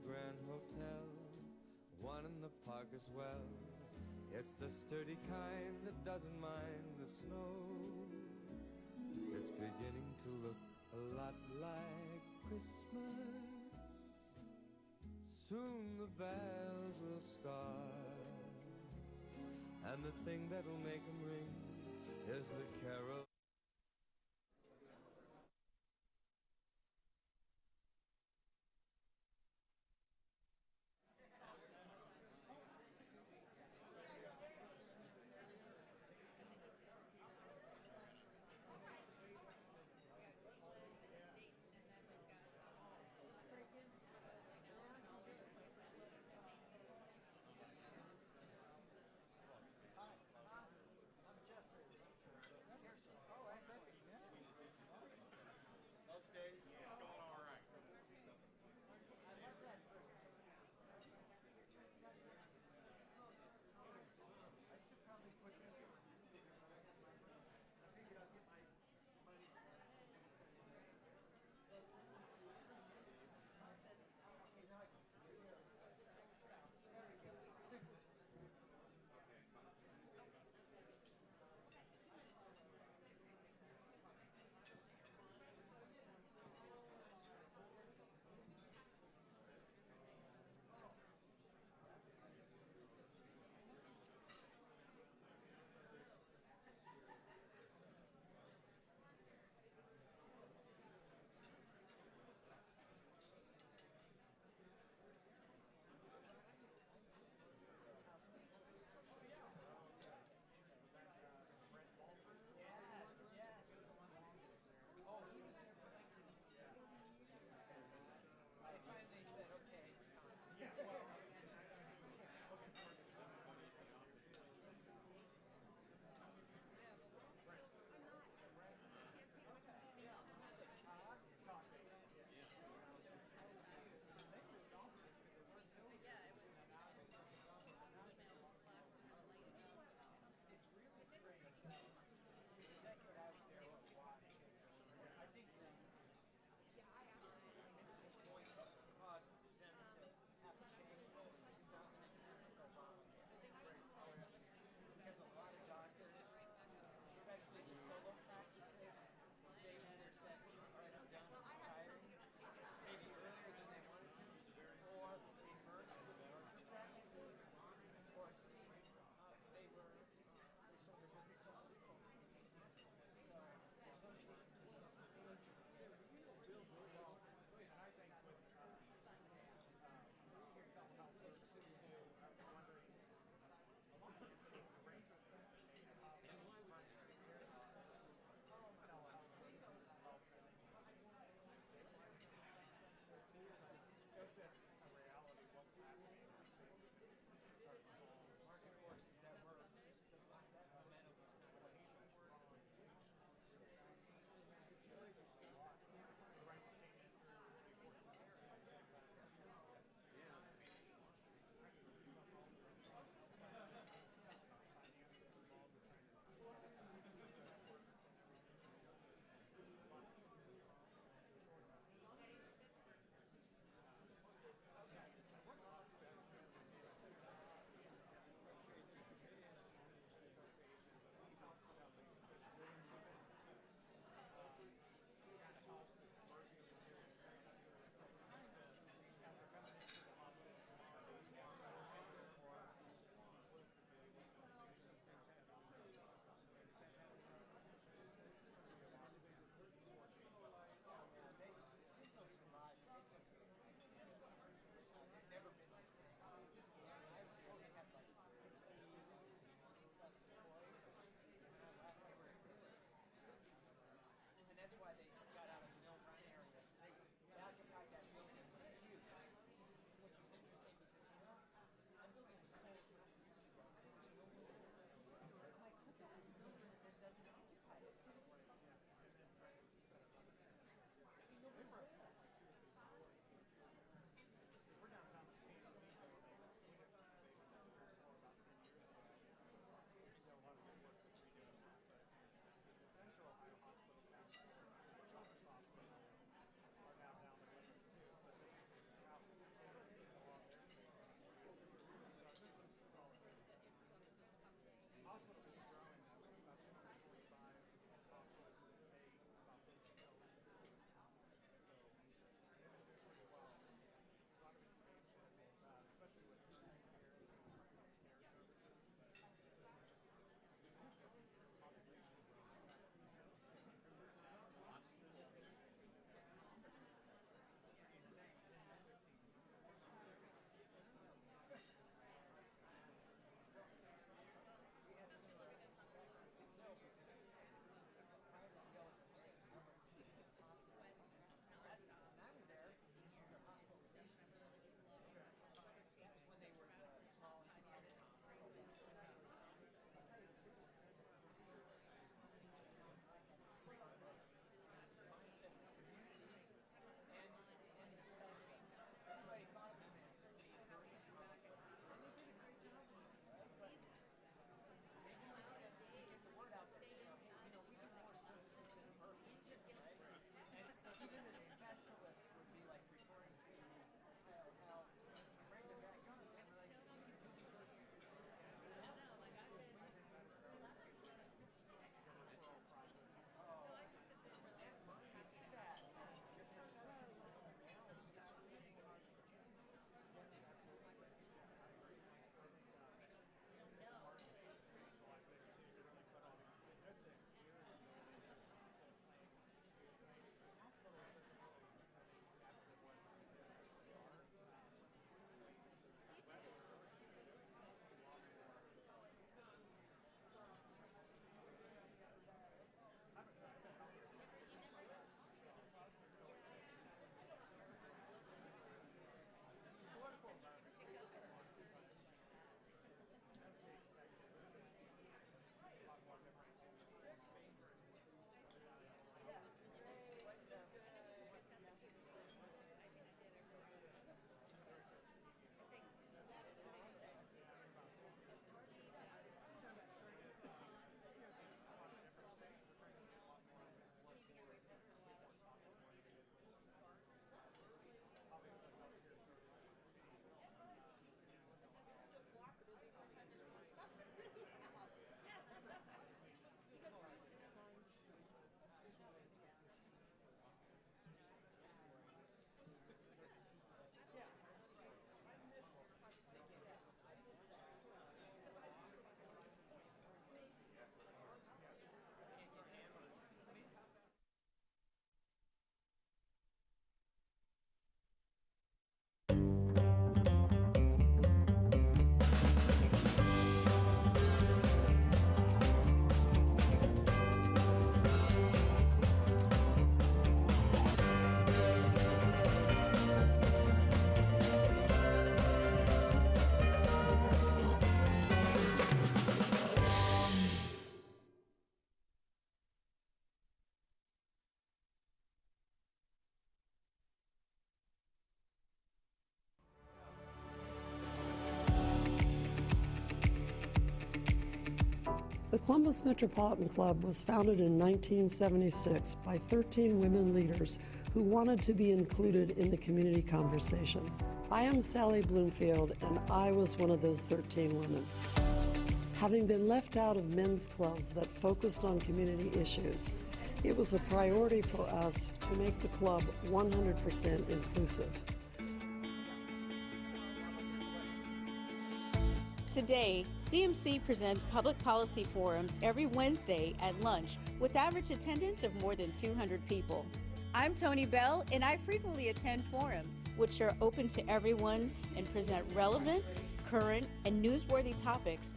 Grand Hotel, one in the park as well. It's the sturdy kind that doesn't mind the snow. It's beginning to look a lot like Christmas. Soon the bells will start, and the thing that'll make them ring is the carol. The Columbus Metropolitan Club was founded in 1976 by 13 women leaders who wanted to be included in the community conversation. I am Sally Bloomfield, and I was one of those 13 women. Having been left out of men's clubs that focused on community issues, it was a priority for us to make the club 100% inclusive. Today, CMC presents public policy forums every Wednesday at lunch with average attendance of more than 200 people. I'm Tony Bell, and I frequently attend forums, which are open to everyone and present relevant, current, and newsworthy topics.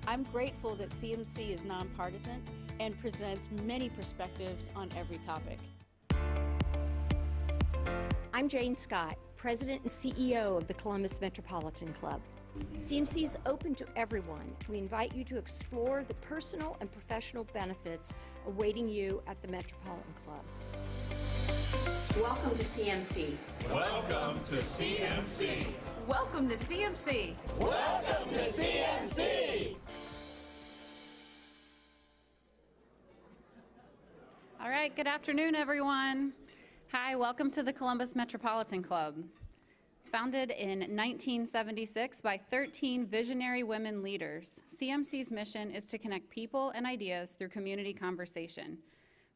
I'm grateful that CMC is nonpartisan and presents many perspectives on every topic. I'm Jane Scott, President and CEO of the Columbus Metropolitan Club. CMC is open to everyone. We invite you to explore the personal and professional benefits awaiting you at the Metropolitan Club. Welcome to CMC. Welcome to CMC. Welcome to CMC. Welcome to CMC. All right, good afternoon, everyone. Hi, welcome to the Columbus Metropolitan Club. Founded in 1976 by 13 visionary women leaders, CMC's mission is to connect people and ideas through community conversation.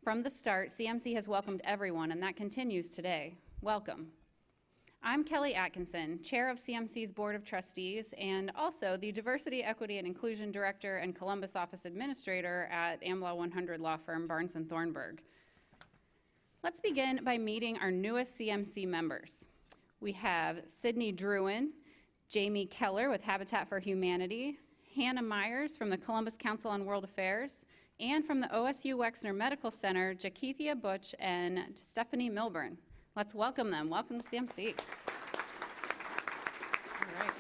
From the start, CMC has welcomed everyone, and that continues today. Welcome. I'm Kelly Atkinson, Chair of CMC's Board of Trustees, and also the Diversity, Equity, and Inclusion Director and Columbus Office Administrator at AmLaw 100 law firm Barnes & Thornburg. Let's begin by meeting our newest CMC members. We have Sydney Druin, Jamie Keller with Habitat for Humanity, Hannah Myers from the Columbus Council on World Affairs, and from the OSU Wexner Medical Center, Jakethia Butch and Stephanie Milburn. Let's welcome them. Welcome to CMC. All right.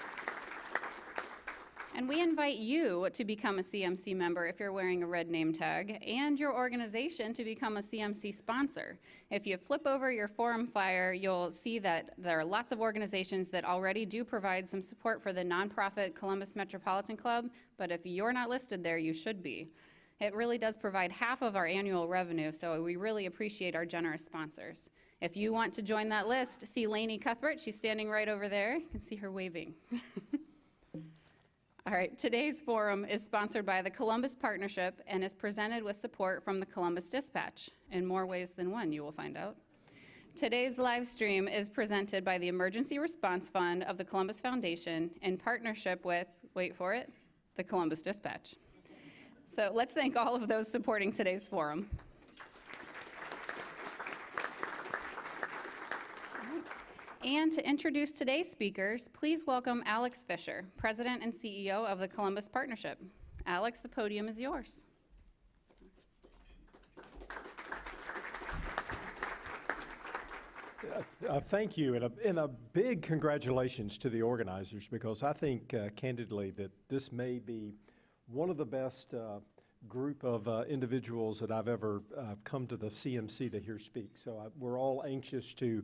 And we invite you to become a CMC member if you're wearing a red name tag, and your organization to become a CMC sponsor. If you flip over your forum flyer, you'll see that there are lots of organizations that already do provide some support for the nonprofit Columbus Metropolitan Club, but if you're not listed there, you should be. It really does provide half of our annual revenue, so we really appreciate our generous sponsors. If you want to join that list, see Lainey Cuthbert. She's standing right over there. You can see her waving. All right, today's forum is sponsored by the Columbus Partnership and is presented with support from the Columbus Dispatch, in more ways than one, you will find out. Today's live stream is presented by the Emergency Response Fund of the Columbus Foundation in partnership with, wait for it, the Columbus Dispatch. So let's thank all of those supporting today's forum. And to introduce today's speakers, please welcome Alex Fisher, President and CEO of the Columbus Partnership. Alex, the podium is yours. Thank you, and a big congratulations to the organizers, because I think, candidly, that this may be one of the best group of individuals that I've ever come to the CMC to hear speak. So we're all anxious to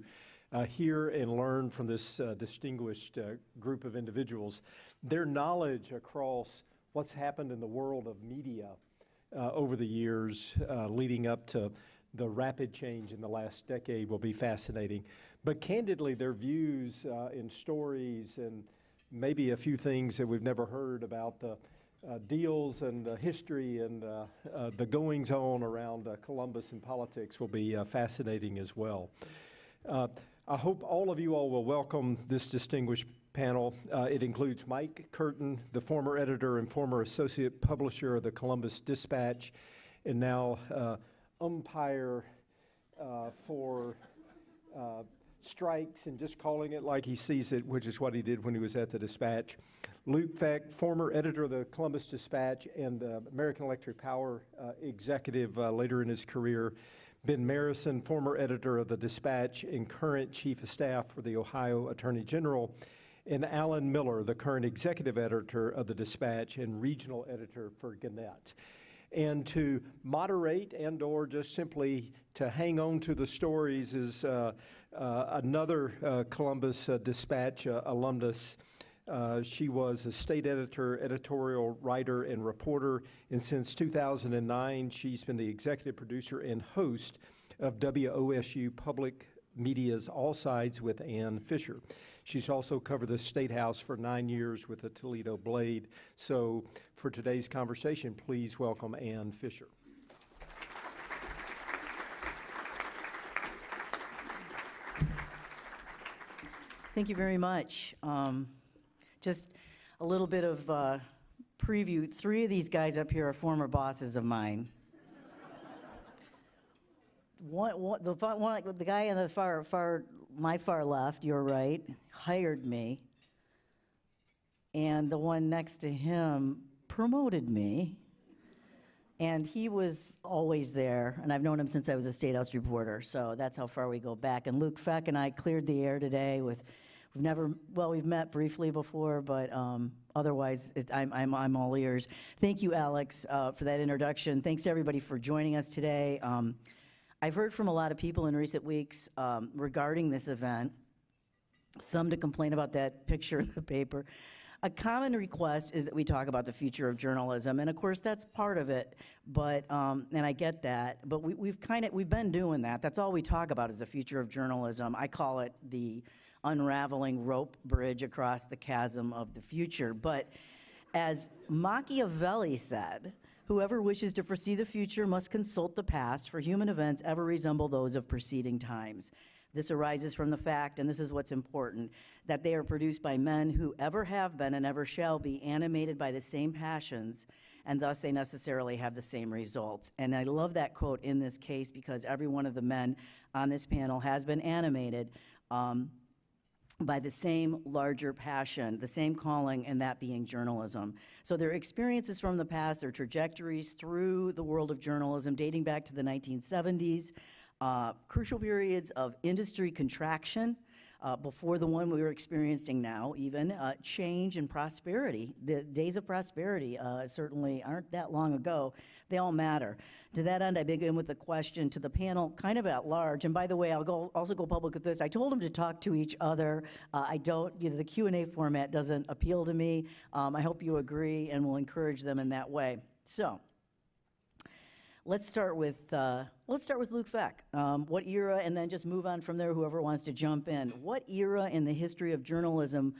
hear and learn from this distinguished group of individuals. Their knowledge across what's happened in the world of media over the years leading up to the rapid change in the last decade will be fascinating. But candidly, their views in stories and maybe a few things that we've never heard about the deals and history and the goings-on around Columbus and politics will be fascinating as well. I hope all of you all will welcome this distinguished panel. It includes Mike Curtin, the former editor and former associate publisher of the Columbus Dispatch, and now umpire for strikes and just calling it like he sees it, which is what he did when he was at the Dispatch. Luke Feck, former editor of the Columbus Dispatch and American Electric Power executive later in his career. Ben Marrison, former editor of the Dispatch and current chief of staff for the Ohio Attorney General. And Alan Miller, the current executive editor of the Dispatch and regional editor for Gannett. And to moderate and or just simply to hang on to the stories is another Columbus Dispatch alumnus, She was a state editor, editorial writer, and reporter, and since 2009, she's been the executive producer and host of WOSU Public Media's All Sides with Ann Fisher. She's also covered the State House for 9 years with the Toledo Blade. So for today's conversation, please welcome Ann Fisher. Thank you very much. Just a little bit of preview. 3 of these guys up here are former bosses of mine. The guy on the my far left, your right, hired me, and the one next to him promoted me, and he was always there, and I've known him since I was a State House reporter, so that's how far we go back. And Luke Feck and I cleared the air today with, we've met briefly before, but otherwise, I'm all ears. Thank you, Alex, for that introduction. Thanks to everybody for joining us today. I've heard from a lot of people in recent weeks regarding this event, some to complain about that picture in the paper. A common request is that we talk about the future of journalism, and of course that's part of it, but, and I get that, but we've been doing that. That's all we talk about is the future of journalism. I call it the unraveling rope bridge across the chasm of the future. But as Machiavelli said, whoever wishes to foresee the future must consult the past, for human events ever resemble those of preceding times. This arises from the fact, and this is what's important, that they are produced by men who ever have been and ever shall be animated by the same passions, and thus they necessarily have the same results. And I love that quote in this case because every one of the men on this panel has been animated by the same larger passion, the same calling, and that being journalism. So their experiences from the past, their trajectories through the world of journalism dating back to the 1970s, crucial periods of industry contraction before the one we were experiencing now, even change and prosperity. The days of prosperity certainly aren't that long ago. They all matter. To that end, I begin with a question to the panel, kind of at large. And by the way, I'll also go public with this. I told them to talk to each other. The Q&A format doesn't appeal to me. I hope you agree, and we'll encourage them in that way. So, let's start with Luke Feck. What era, and then just move on from there, whoever wants to jump in. What era in the history of journalism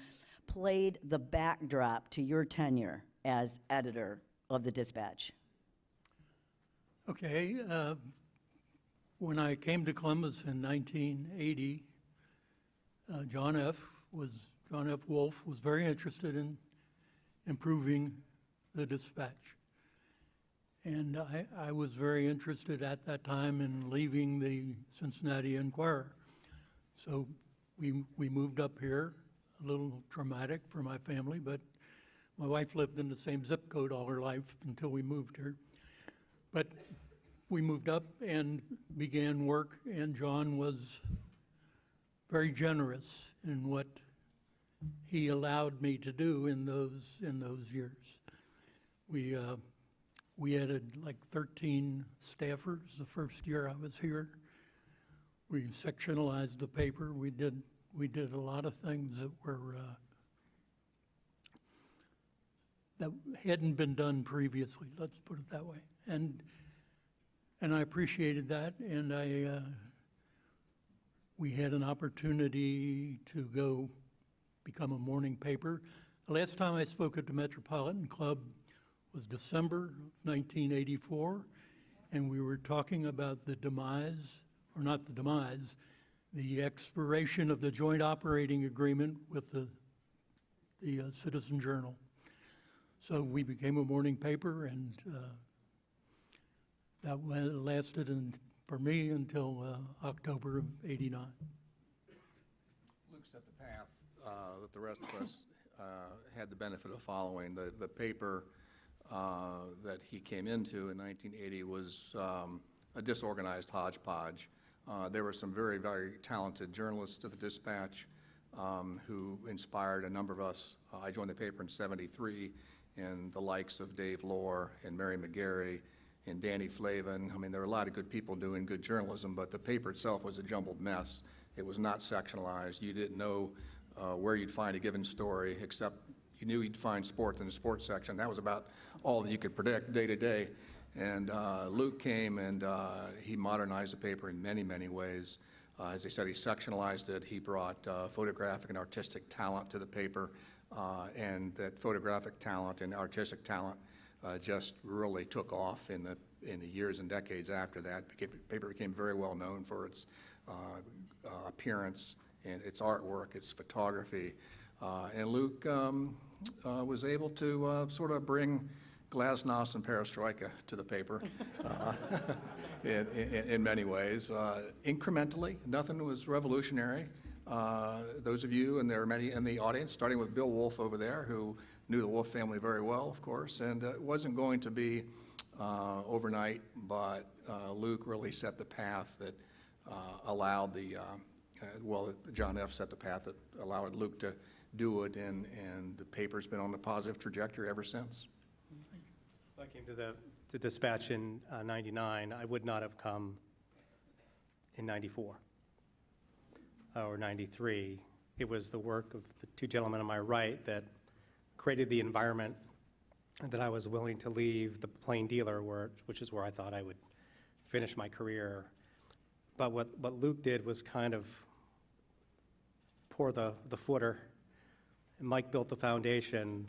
played the backdrop to your tenure as editor of the Dispatch? Okay, when I came to Columbus in 1980, John F. Wolfe was very interested in improving the Dispatch. And I was very interested at that time in leaving the Cincinnati Enquirer. So we moved up here, a little traumatic for my family, but my wife lived in the same zip code all her life until we moved here. But we moved up and began work, and John was very generous in what he allowed me to do in those years. We added like 13 staffers the first year I was here. We sectionalized the paper. We did a lot of things that were that hadn't been done previously. Let's put it that way. And I appreciated that. And we had an opportunity to go become a morning paper. The last time I spoke at the Metropolitan Club was December of 1984, and we were talking about the demise, or not the demise, the expiration of the joint operating agreement with the Citizen Journal. So we became a morning paper, and that lasted for me until October of '89. Luke set the path that the rest of us had the benefit of following. The paper that he came into in 1980 was a disorganized hodgepodge. There were some very, very talented journalists at the Dispatch who inspired a number of us. I joined the paper in '73, and the likes of Dave Lohr and Mary McGarry and Danny Flavin. I mean, there were a lot of good people doing good journalism, but the paper itself was a jumbled mess. It was not sectionalized. You didn't know where you'd find a given story, except you knew you'd find sports in the sports section. That was about all that you could predict day to day. And Luke came and he modernized the paper in many, many ways. As I said, he sectionalized it. He brought photographic and artistic talent to the paper, and that photographic talent and artistic talent just really took off in the years and decades after that. The paper became very well known for its appearance and its artwork, its photography. And Luke was able to sort of bring glasnost and perestroika to the paper in many ways. Incrementally, nothing was revolutionary. Those of you, and there are many in the audience, starting with Bill Wolfe over there, who knew the Wolfe family very well, of course, and it wasn't going to be overnight, but Luke really set the path that allowed John F. set the path that allowed Luke to do it, and the paper's been on a positive trajectory ever since. So I came to the Dispatch in 99. I would not have come in 94 or 93. It was the work of the two gentlemen on my right that created the environment that I was willing to leave the plain dealer, which is where I thought I would finish my career. But what Luke did was kind of pour the footer. And Mike built the foundation,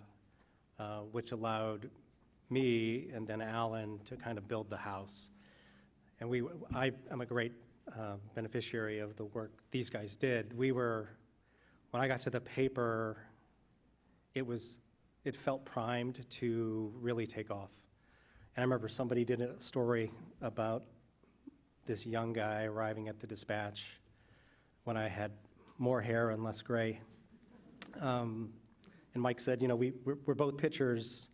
which allowed me and then Alan to kind of build the house. And I am a great beneficiary of the work these guys did. When I got to the paper, it felt primed to really take off. And I remember somebody did a story about this young guy arriving at the Dispatch when I had more hair and less gray. And Mike said, we're both pitchers.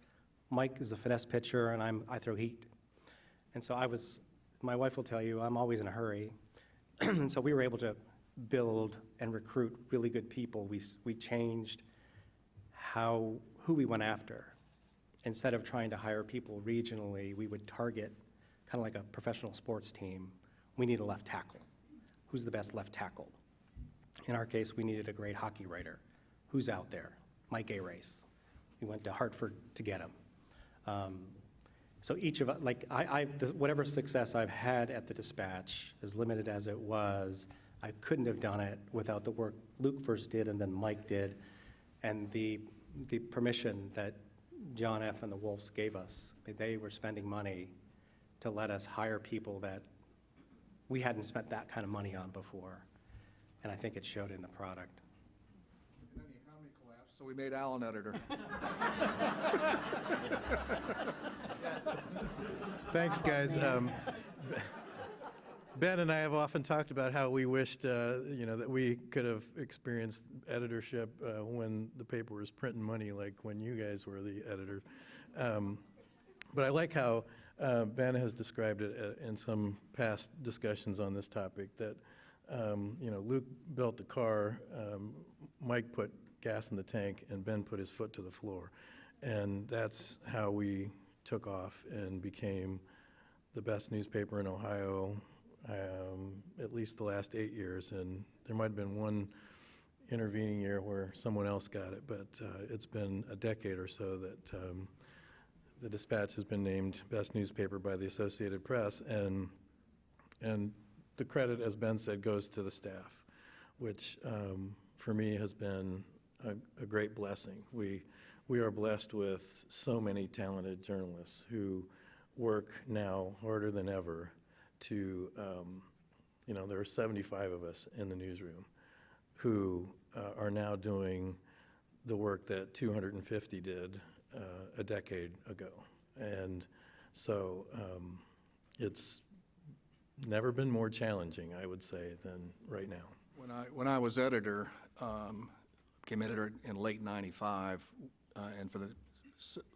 Mike is a finesse pitcher, and I throw heat. And so my wife will tell you, I'm always in a hurry. And so we were able to build and recruit really good people. We changed who we went after. Instead of trying to hire people regionally, we would target kind of like a professional sports team. We need a left tackle. Who's the best left tackle? In our case, we needed a great hockey writer. Who's out there? Mike A-Race. We went to Hartford to get him. So each of us, whatever success I've had at the Dispatch, as limited as it was, I couldn't have done it without the work Luke first did and then Mike did, and the permission that John F. and the Wolfes gave us. I mean, they were spending money to let us hire people that we hadn't spent that kind of money on before, and I think it showed in the product. And then the economy collapsed, so we made Alan editor. Thanks, guys. Ben and I have often talked about how we wished, that we could have experienced editorship when the paper was printing money, like when you guys were the editors. But I like how Ben has described it in some past discussions on this topic, that, Luke built the car, Mike put gas in the tank, and Ben put his foot to the floor. And that's how we took off and became the best newspaper in Ohio, at least the last 8 years. And there might have been one intervening year where someone else got it, but it's been a decade or so that the Dispatch has been named best newspaper by the Associated Press. And the credit, as Ben said, goes to the staff, which for me has been a great blessing. We are blessed with so many talented journalists who work now harder than ever to, there are 75 of us in the newsroom who are now doing the work that 250 did a decade ago. And so it's never been more challenging, I would say, than right now. When I was editor, became editor in late '95, and for the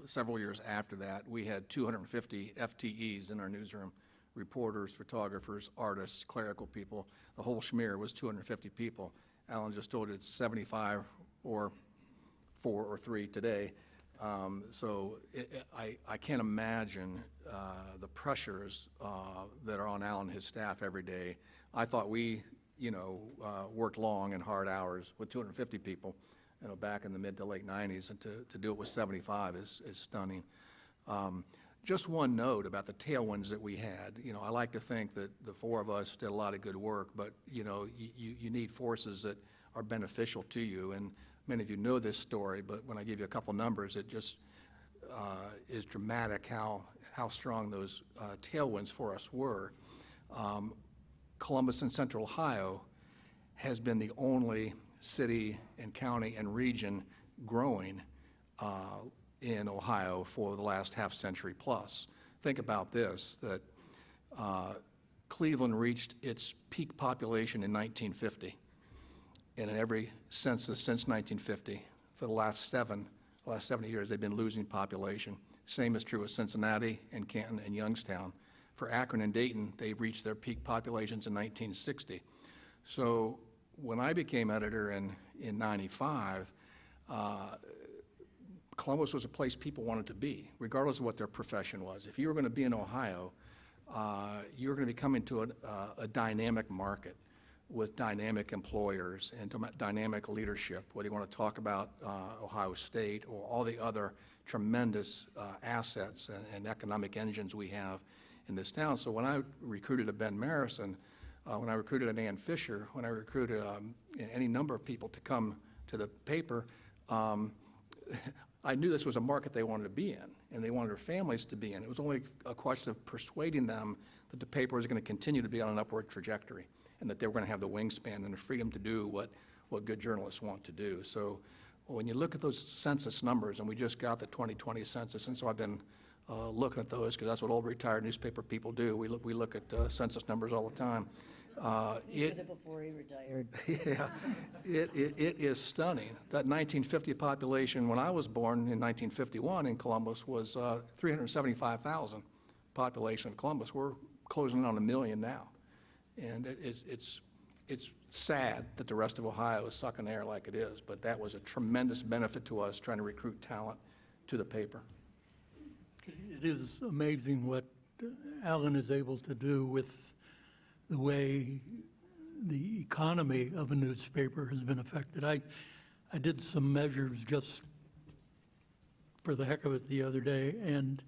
several years after that, we had 250 FTEs in our newsroom: reporters, photographers, artists, clerical people. The whole schmear was 250 people. Alan just told you it's 75 or 4 or 3 today. So I can't imagine the pressures that are on Alan and his staff every day. I thought we worked long and hard hours with 250 people, back in the mid to late 90s, and to do it with 75 is stunning. Just one note about the tailwinds that we had. I like to think that the four of us did a lot of good work, but you need forces that are beneficial to you, and many of you know this story, but when I give you a couple numbers, it just is dramatic how strong those tailwinds for us were. Columbus and Central Ohio has been the only city and county and region growing in Ohio for the last half century plus. Think about this, that Cleveland reached its peak population in 1950, and in every census since 1950, for the last 70 years, they've been losing population. Same is true with Cincinnati and Canton and Youngstown. For Akron and Dayton, they reached their peak populations in 1960. So when I became editor in 95, Columbus was a place people wanted to be, regardless of what their profession was. If you were going to be in Ohio, you were going to be coming to a dynamic market with dynamic employers and dynamic leadership, whether you want to talk about Ohio State or all the other tremendous assets and economic engines we have in this town. So when I recruited a Ben Marrison, when I recruited an Ann Fisher, when I recruited any number of people to come to the paper, I knew this was a market they wanted to be in, and they wanted their families to be in. It was only a question of persuading them that the paper was going to continue to be on an upward trajectory, and that they were going to have the wingspan and the freedom to do what good journalists want to do. So when you look at those census numbers, and we just got the 2020 census, and so I've been looking at those because that's what old retired newspaper people do. We look at census numbers all the time. He did it before he retired. Yeah, it is stunning. That 1950 population, when I was born in 1951 in Columbus, was 375,000 population of Columbus. We're closing in on 1 million now. And it's sad that the rest of Ohio is sucking air like it is, but that was a tremendous benefit to us trying to recruit talent to the paper. It is amazing what Alan is able to do with the way the economy of a newspaper has been affected. I did some measures just for the heck of it the other day, and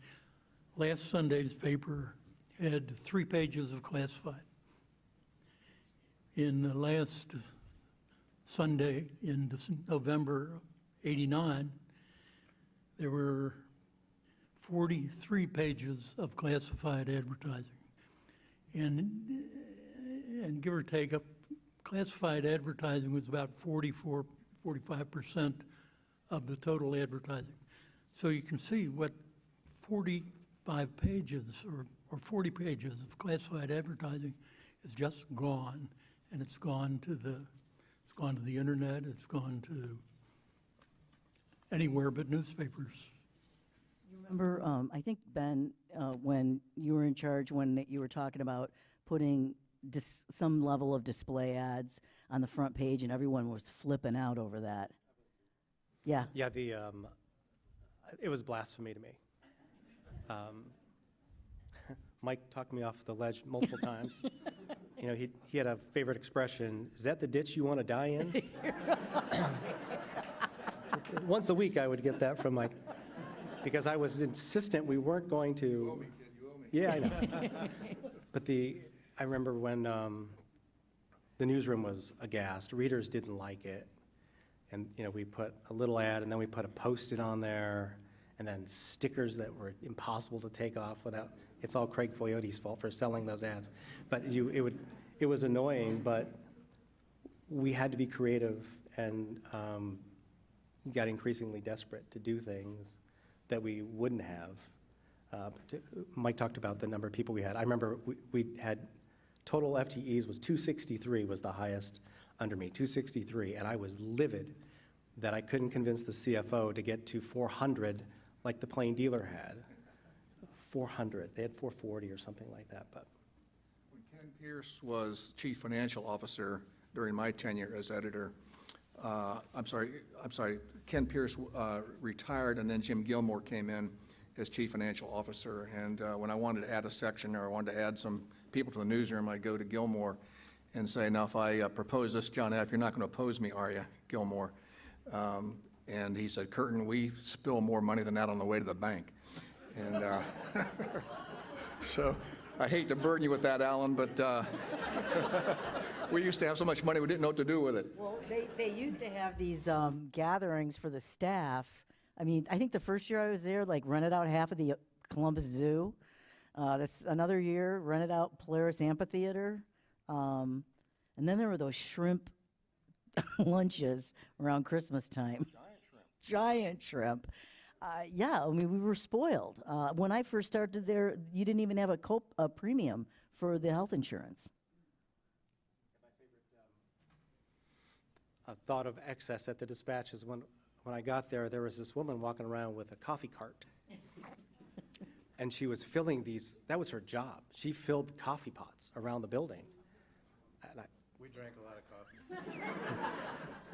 last Sunday's paper had 3 pages of classified. In the last Sunday in November '89, there were 43 pages of classified advertising. And give or take, classified advertising was about 45% of the total advertising. So you can see what 45 pages or 40 pages of classified advertising is just gone, and it's gone to the internet, it's gone to anywhere but newspapers. You remember, I think, Ben, when you were in charge, when you were talking about putting some level of display ads on the front page, and everyone was flipping out over that. Yeah. Yeah, it was blasphemy to me. Mike talked me off the ledge multiple times. He had a favorite expression, "Is that the ditch you want to die in?" Once a week I would get that from Mike, because I was insistent we weren't going to. You owe me, kid, you owe me. Yeah, I know. But I remember when the newsroom was aghast. Readers didn't like it. And, we put a little ad, and then we put a Post-it on there, and then stickers that were impossible to take off without. It's all Craig Foyote's fault for selling those ads. But it was annoying, but we had to be creative, and got increasingly desperate to do things that we wouldn't have. Mike talked about the number of people we had. I remember we had total FTEs was 263 was the highest under me, 263, and I was livid that I couldn't convince the CFO to get to 400 like the Plain Dealer had. 400, they had 440 or something like that. But when Ken Pierce was chief financial officer during my tenure as editor, Ken Pierce retired, and then Jim Gilmore came in as chief financial officer. And when I wanted to add a section or I wanted to add some people to the newsroom, I'd go to Gilmore, and say, now if I propose this, John F., you're not going to oppose me, are you, Gilmore? And he said, Curtin, we spill more money than that on the way to the bank. And so I hate to burden you with that, Alan, but we used to have so much money we didn't know what to do with it. Well, they used to have these gatherings for the staff. I mean, I think the first year I was there, like rented out half of the Columbus Zoo. This another year, rented out Polaris Amphitheater. And then there were those shrimp lunches around Christmas time. Giant shrimp. Yeah, I mean, we were spoiled. When I first started there, you didn't even have a premium for the health insurance. A thought of excess at the dispatch is when I got there, there was this woman walking around with a coffee cart. And she was filling these, that was her job. She filled coffee pots around the building. And We drank a lot of coffee.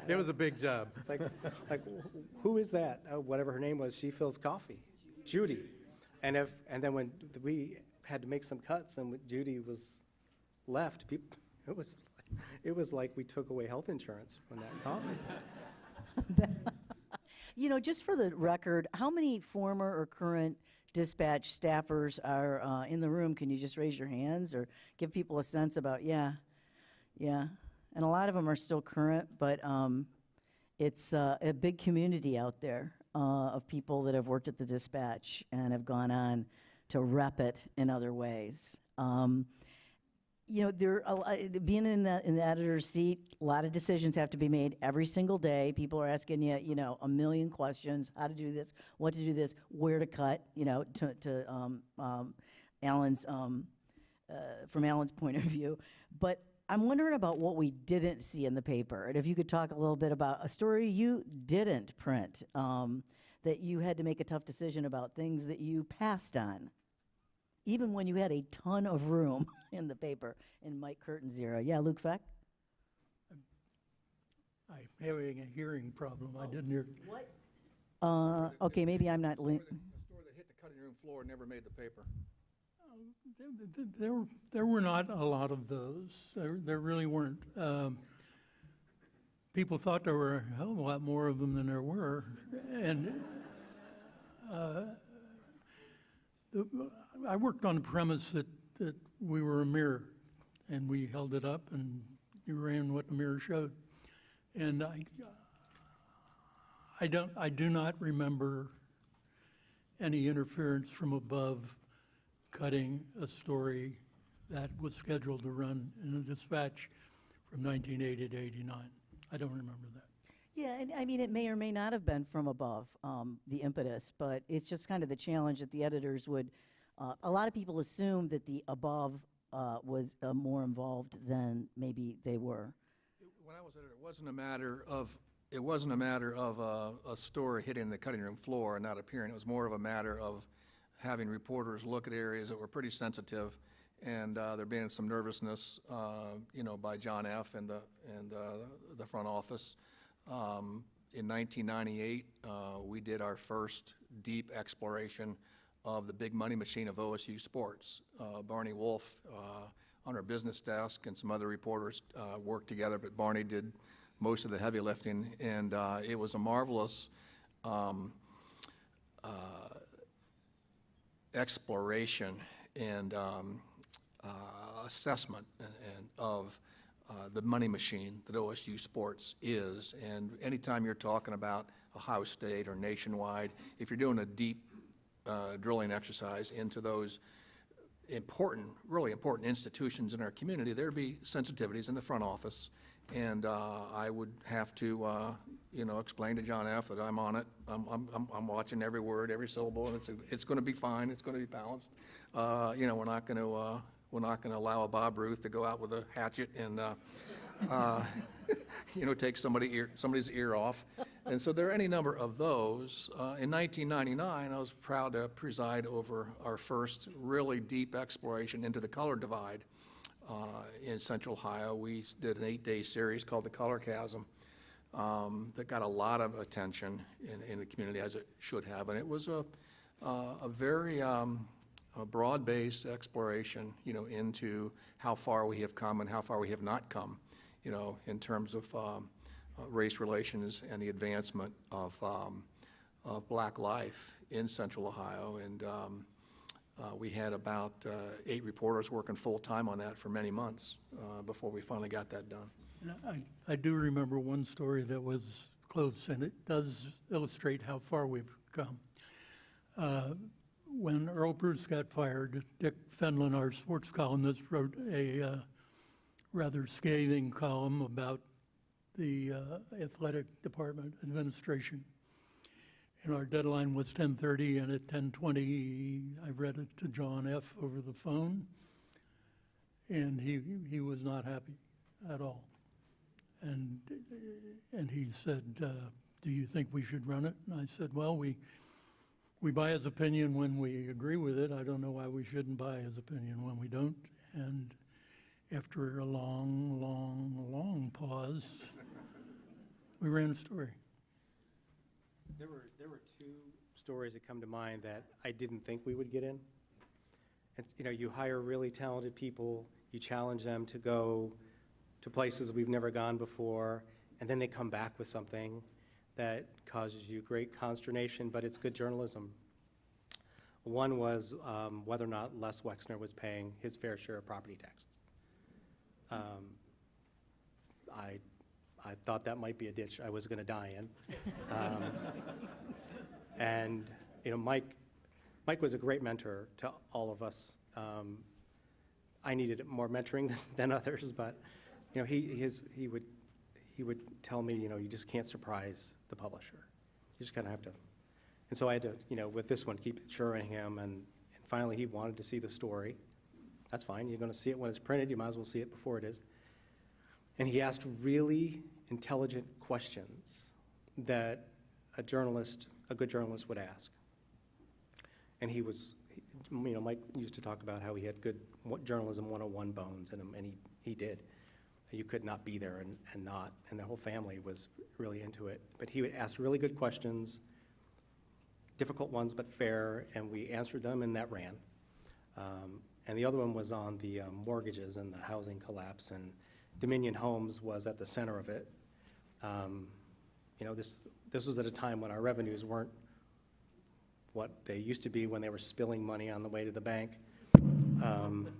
It was a big job. it's like, who is that? Oh, whatever her name was, she fills coffee. Judy. And then when we had to make some cuts and when Judy was left, it was like we took away health insurance from that coffee. You know, just for the record, how many former or current dispatch staffers are in the room? Can you just raise your hands or give people a sense about, yeah. And a lot of them are still current, but it's a big community out there of people that have worked at the dispatch and have gone on to rep it in other ways. You know, being in the editor's seat, a lot of decisions have to be made every single day. People are asking you, you know, a million questions: how to do this, what to do this, where to cut. You know, to Alan's from Alan's point of view. But I'm wondering about what we didn't see in the paper, and if you could talk a little bit about a story you didn't print, that you had to make a tough decision about, things that you passed on, even when you had a ton of room in the paper in Mike Curtin's era. Yeah, Luke Feck? I'm having a hearing problem. I didn't hear. What? Okay, maybe I'm not. The story that hit the cutting room floor never made the paper. There were not a lot of those. There really weren't. People thought there were a hell of a lot more of them than there were. And I worked on the premise that we were a mirror, and we held it up, and you ran what the mirror showed. And I do not remember any interference from above cutting a story that was scheduled to run in the dispatch from 1980 to 89. I don't remember that. Yeah, and I mean, it may or may not have been from above, the impetus, but it's just kind of the challenge that the editors would, a lot of people assumed that the above was more involved than maybe they were. When I was editor, it wasn't a matter of a story hitting the cutting room floor and not appearing. It was more of a matter of having reporters look at areas that were pretty sensitive, and there being some nervousness, you know, by John F. and the front office. In 1998, we did our first deep exploration of the big money machine of OSU sports. Barney Wolfe on our business desk and some other reporters worked together, but Barney did most of the heavy lifting, and it was a marvelous exploration and assessment of the money machine that OSU sports is. And anytime you're talking about Ohio State or nationwide, if you're doing a deep drilling exercise into those important, really important institutions in our community, there'd be sensitivities in the front office. And I would have to, you know, explain to John F. that I'm on it. I'm watching every word, every syllable, and it's going to be fine. It's going to be balanced. You know, we're not going to allow a Bob Ruth to go out with a hatchet and, you know, take somebody's ear off. And so there are any number of those. In 1999, I was proud to preside over our first really deep exploration into the color divide in Central Ohio. We did an 8-day series called The Color Chasm that got a lot of attention in the community, as it should have. And it was a very a broad-based exploration, into how far we have come and how far we have not come, in terms of race relations and the advancement of black life in Central Ohio. And we had about 8 reporters working full-time on that for many months before we finally got that done. And I do remember one story that was close, and it does illustrate how far we've come. When Earl Bruce got fired, Dick Fenlon, our sports columnist, wrote a rather scathing column about the athletic department administration. And our deadline was 10:30, and at 10:20, I read it to John F. over the phone, and he was not happy at all. And he said, do you think we should run it? And I said, well, we buy his opinion when we agree with it. I don't know why we shouldn't buy his opinion when we don't. And after a long, long, long pause, we ran a story. There were 2 stories that come to mind that I didn't think we would get in. It's, you hire really talented people, you challenge them to go to places we've never gone before, and then they come back with something that causes you great consternation, but it's good journalism. One was whether or not Les Wexner was paying his fair share of property taxes. I thought that might be a ditch I was going to die in. And Mike was a great mentor to all of us. I needed more mentoring than others, but he would tell me, you just can't surprise the publisher. You just kind of have to. And so I had to, with this one, keep assuring him, and finally he wanted to see the story. That's fine. You're going to see it when it's printed. You might as well see it before it is. And he asked really intelligent questions that a good journalist would ask. And Mike used to talk about how he had good journalism 101 bones in him, and he did. You could not be there and not, and the whole family was really into it. But he would ask really good questions, difficult ones but fair, and we answered them, and that ran. And the other one was on the mortgages and the housing collapse, and Dominion Homes was at the center of it. This was at a time when our revenues weren't what they used to be when they were spilling money on the way to the bank.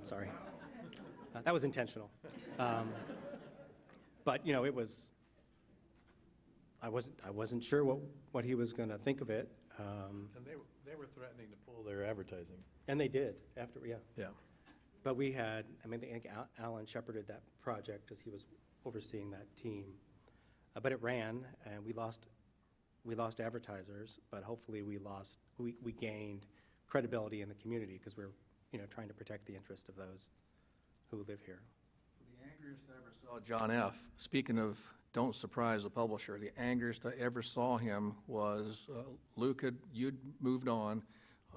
Sorry. That was intentional. But it was, I wasn't sure what he was going to think of it. And they were threatening to pull their advertising. And they did after, yeah. Yeah. But we had, I think Alan shepherded that project as he was overseeing that team. But it ran, and we lost advertisers, but hopefully we gained credibility in the community because we're trying to protect the interest of those who live here. The angriest I ever saw John F., speaking of don't surprise the publisher, the angriest I ever saw him was, Luke, you'd moved on.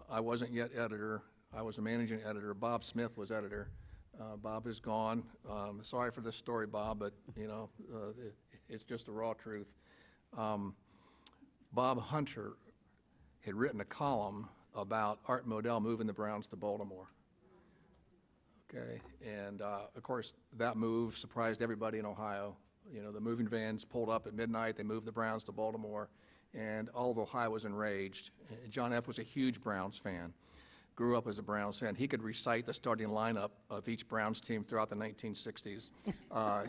I wasn't yet editor. I was a managing editor. Bob Smith was editor. Bob is gone. Sorry for this story, Bob, but it's just the raw truth. Bob Hunter had written a column about Art Modell moving the Browns to Baltimore. Okay, and of course that move surprised everybody in Ohio. The moving vans pulled up at midnight. They moved the Browns to Baltimore, and all of Ohio was enraged. John F. was a huge Browns fan. Grew up as a Browns fan. He could recite the starting lineup of each Browns team throughout the 1960s.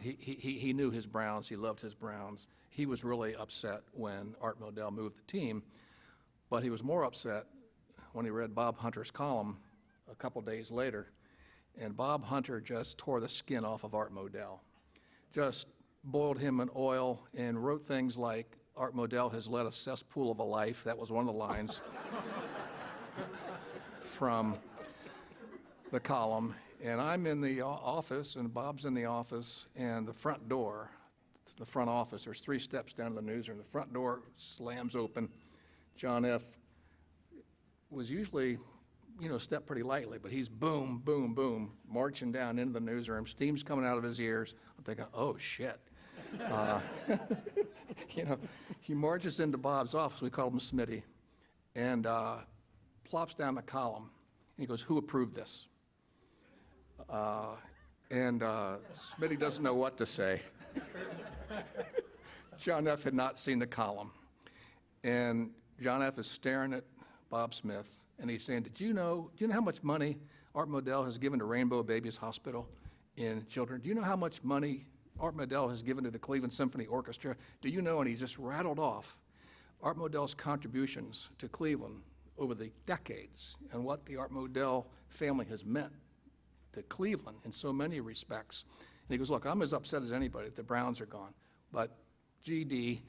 He knew his Browns. He loved his Browns. He was really upset when Art Modell moved the team, but he was more upset when he read Bob Hunter's column a couple days later, and Bob Hunter just tore the skin off of Art Modell, just boiled him in oil and wrote things like, Art Modell has led a cesspool of a life. That was one of the lines from the column. And I'm in the office, and Bob's in the office, and the front door, the front office, there's 3 steps down to the newsroom. The front door slams open. John F. was usually, stepped pretty lightly, but he's boom, boom, boom, marching down into the newsroom. Steam's coming out of his ears. I'm thinking, oh, shit. He marches into Bob's office. We call him Smitty, and plops down the column he goes, "Who approved this?" Smitty doesn't know what to say. John F. had not seen the column. And John F. is staring at Bob Smith, and he's saying, do you know how much money Art Modell has given to Rainbow Babies Hospital in children? Do you know how much money Art Modell has given to the Cleveland Symphony Orchestra? Do you know? And he just rattled off Art Modell's contributions to Cleveland over the decades and what the Art Modell family has meant to Cleveland in so many respects. And he goes, look, I'm as upset as anybody that the Browns are gone, but GD,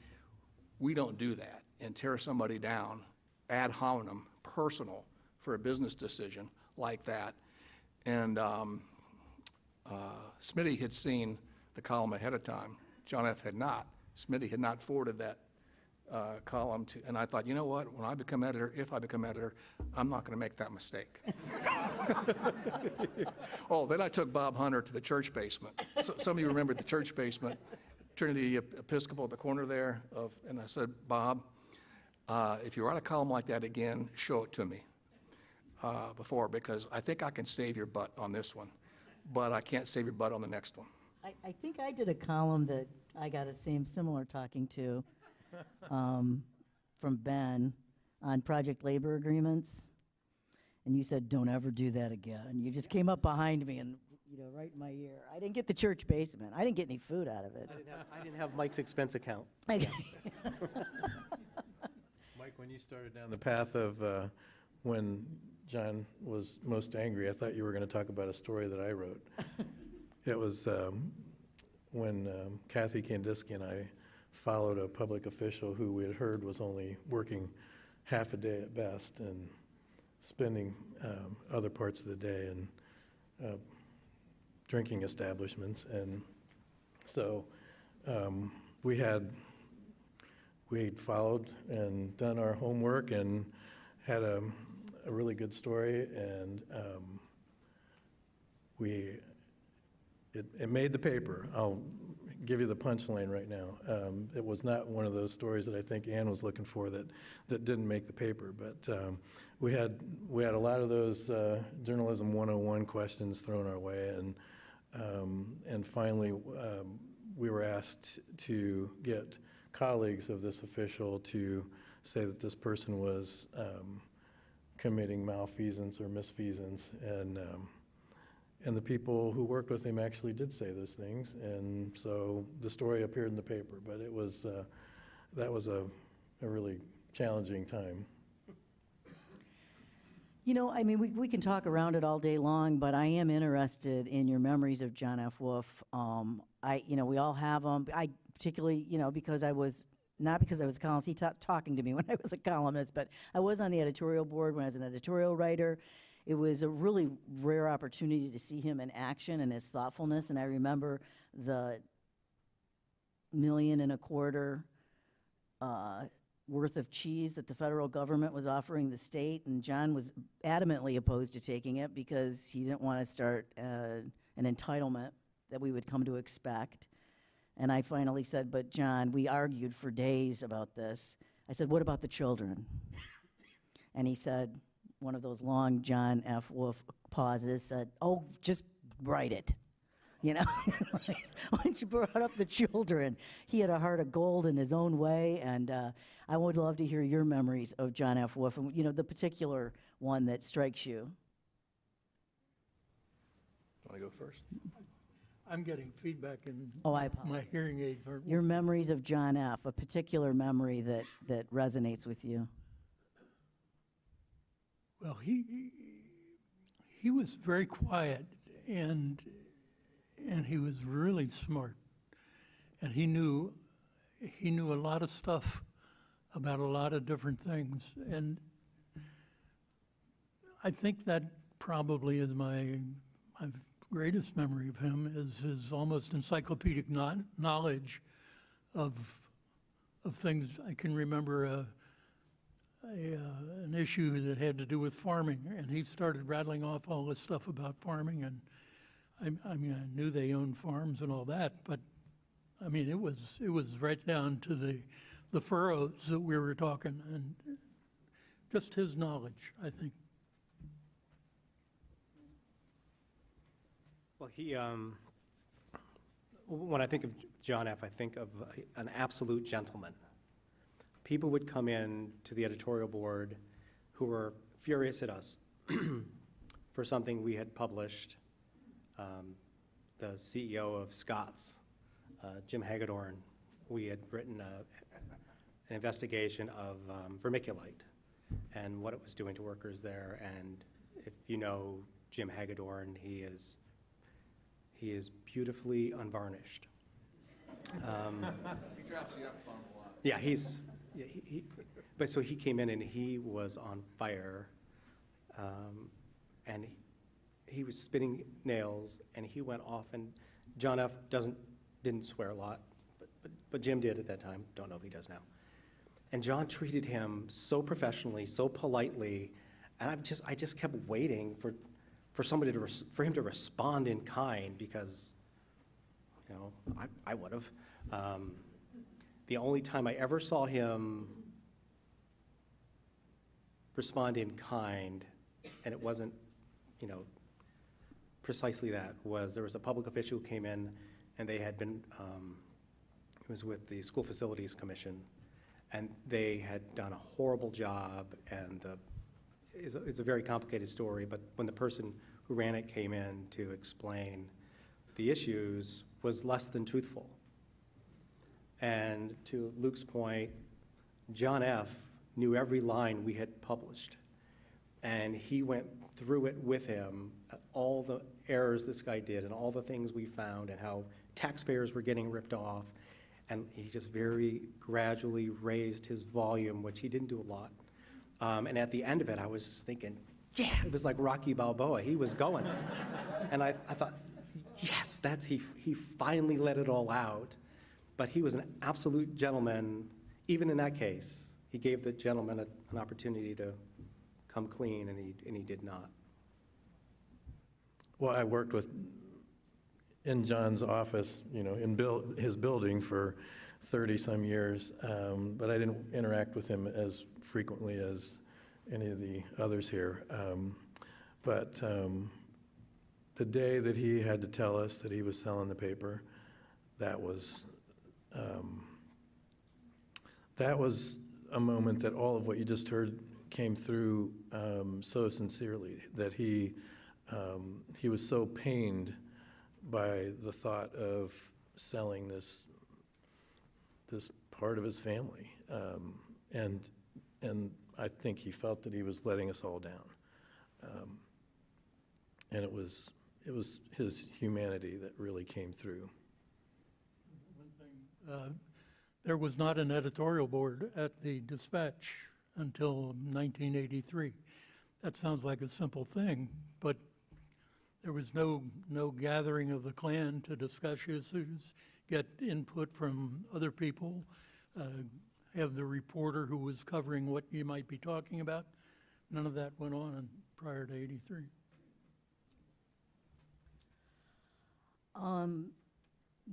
we don't do that and tear somebody down ad hominem, personal, for a business decision like that. And Smitty had seen the column ahead of time. John F. had not. Smitty had not forwarded that column to, and I thought, you know what, when I become editor, if I become editor, I'm not going to make that mistake. Oh, then I took Bob Hunter to the church basement. So, some of you remember the church basement, Trinity Episcopal at the corner there, and I said, Bob, if you write a column like that again, show it to me because I think I can save your butt on this one, but I can't save your butt on the next one. I think I did a column that I got a similar talking to from Ben on project labor agreements, and you said, don't ever do that again. You just came up behind me and right in my ear. I didn't get the church basement. I didn't get any food out of it. I didn't have Mike's expense account. Mike, when you started down the path of when John was most angry, I thought you were going to talk about a story that I wrote. It was when Kathy Kandinsky and I followed a public official who we had heard was only working half a day at best and spending other parts of the day in drinking establishments. And so we'd followed and done our homework and had a really good story, and it made the paper. I'll give you the punchline right now. It was not one of those stories that I think Ann was looking for that didn't make the paper, but we had a lot of those journalism 101 questions thrown our way, and finally we were asked to get colleagues of this official to say that this person was committing malfeasance or misfeasance, and the people who worked with him actually did say those things, and so the story appeared in the paper. But it was that was a really challenging time. I mean, we can talk around it all day long, but I am interested in your memories of John F. Wolfe. We all have them. I particularly, because I was, not because I was a columnist, he talking to me when I was a columnist, but I was on the editorial board when I was an editorial writer. It was a really rare opportunity to see him in action and his thoughtfulness, and I remember the $1.25 million worth of cheese that the federal government was offering the state, and John was adamantly opposed to taking it because he didn't want to start an entitlement that we would come to expect. And I finally said, but John, we argued for days about this. I said, what about the children? And he said, one of those long John F. Wolfe pauses, said, oh, just write it. Once you brought up the children, he had a heart of gold in his own way, and I would love to hear your memories of John F. Wolfe, and the particular one that strikes you. Want to go first? I'm getting feedback in I apologize. my hearing aids. Your memories of John F., a particular memory that resonates with you. Well, he was very quiet, and he was really smart, and he knew a lot of stuff about a lot of different things, and I think that probably is my greatest memory of him, is his almost encyclopedic knowledge of things. I can remember an issue that had to do with farming, and he started rattling off all this stuff about farming, and I mean, I knew they owned farms and all that, but I mean, it was right down to the furrows that we were talking, and just his knowledge, I think. Well, when I think of John F., I think of an absolute gentleman. People would come in to the editorial board who were furious at us for something we had published. The CEO of Scott's, Jim Hagedorn, we had written an investigation of vermiculite and what it was doing to workers there. And if you know Jim Hagedorn, he is beautifully unvarnished. He drops the F-bomb a lot. Yeah, but so he came in and he was on fire, and he was spitting nails, and he went off, and John F. didn't swear a lot, but Jim did at that time, don't know if he does now. And John treated him so professionally, so politely, and I just kept waiting for somebody for him to respond in kind, because, you know, I would have. The only time I ever saw him respond in kind, and it wasn't, you know, precisely that, was there was a public official who came in, and they had been, it was with the School Facilities Commission, and they had done a horrible job, and it's a very complicated story, but when the person who ran it came in to explain the issues, was less than truthful. And to Luke's point, John F. knew every line we had published, and he went through it with him, all the errors this guy did and all the things we found and how taxpayers were getting ripped off, and he just very gradually raised his volume, which he didn't do a lot. And at the end of it, I was just thinking, yeah, it was like Rocky Balboa. He was going. And I thought, yes, he finally let it all out. But he was an absolute gentleman. Even in that case, he gave the gentleman an opportunity to come clean, and he did not. Well, I worked in John's office, you know, in his building for 30-some years, but I didn't interact with him as frequently as any of the others here. But the day that he had to tell us that he was selling the paper, that was a moment that all of what you just heard came through so sincerely, that he was so pained by the thought of selling this part of his family, and I think he felt that he was letting us all down, and it was his humanity that really came through. One thing, there was not an editorial board at the Dispatch until 1983. That sounds like a simple thing, but there was no gathering of the clan to discuss issues, get input from other people, have the reporter who was covering what you might be talking about. None of that went on prior to 83.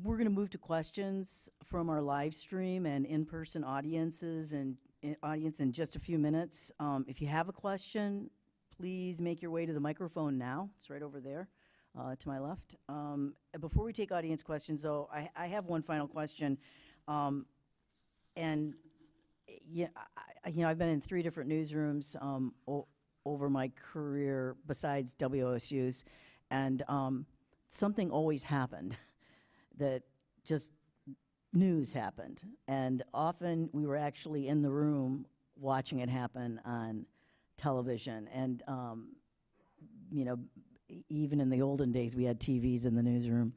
We're going to move to questions from our live stream and in-person audiences and audience in just a few minutes. If you have a question, please make your way to the microphone now. It's right over there to my left. Before we take audience questions, though, I have one final question. And yeah, I've been in 3 different newsrooms over my career besides WOSU's, and something always happened that just news happened. And often we were actually in the room watching it happen on television. And, even in the olden days, we had TVs in the newsroom.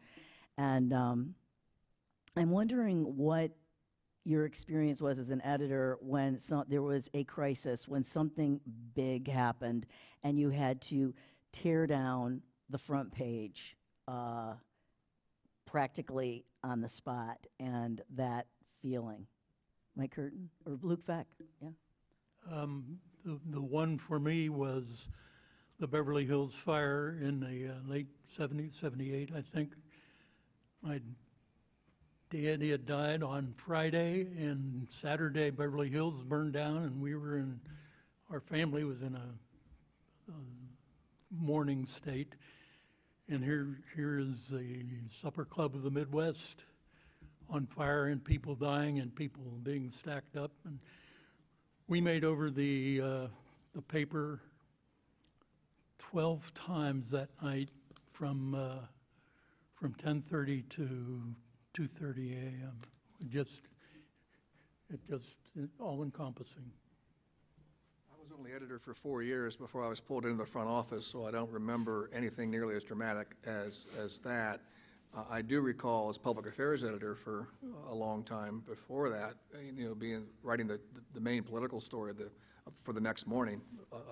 And I'm wondering what your experience was as an editor when there was a crisis, when something big happened, and you had to tear down the front page practically on the spot, and that feeling. Mike Curtin or Luke Feck? Yeah. The one for me was the Beverly Hills fire in the late 70s, 78, I think. My dad had died on Friday, and Saturday Beverly Hills burned down, and our family was in a mourning state. And here is the Supper Club of the Midwest on fire and people dying and people being stacked up. And we made over the paper 12 times that night from 10:30 to 2:30 a.m. It just all encompassing. I was only editor for 4 years before I was pulled into the front office, so I don't remember anything nearly as dramatic as that. I do recall as public affairs editor for a long time before that, writing the main political story for the next morning,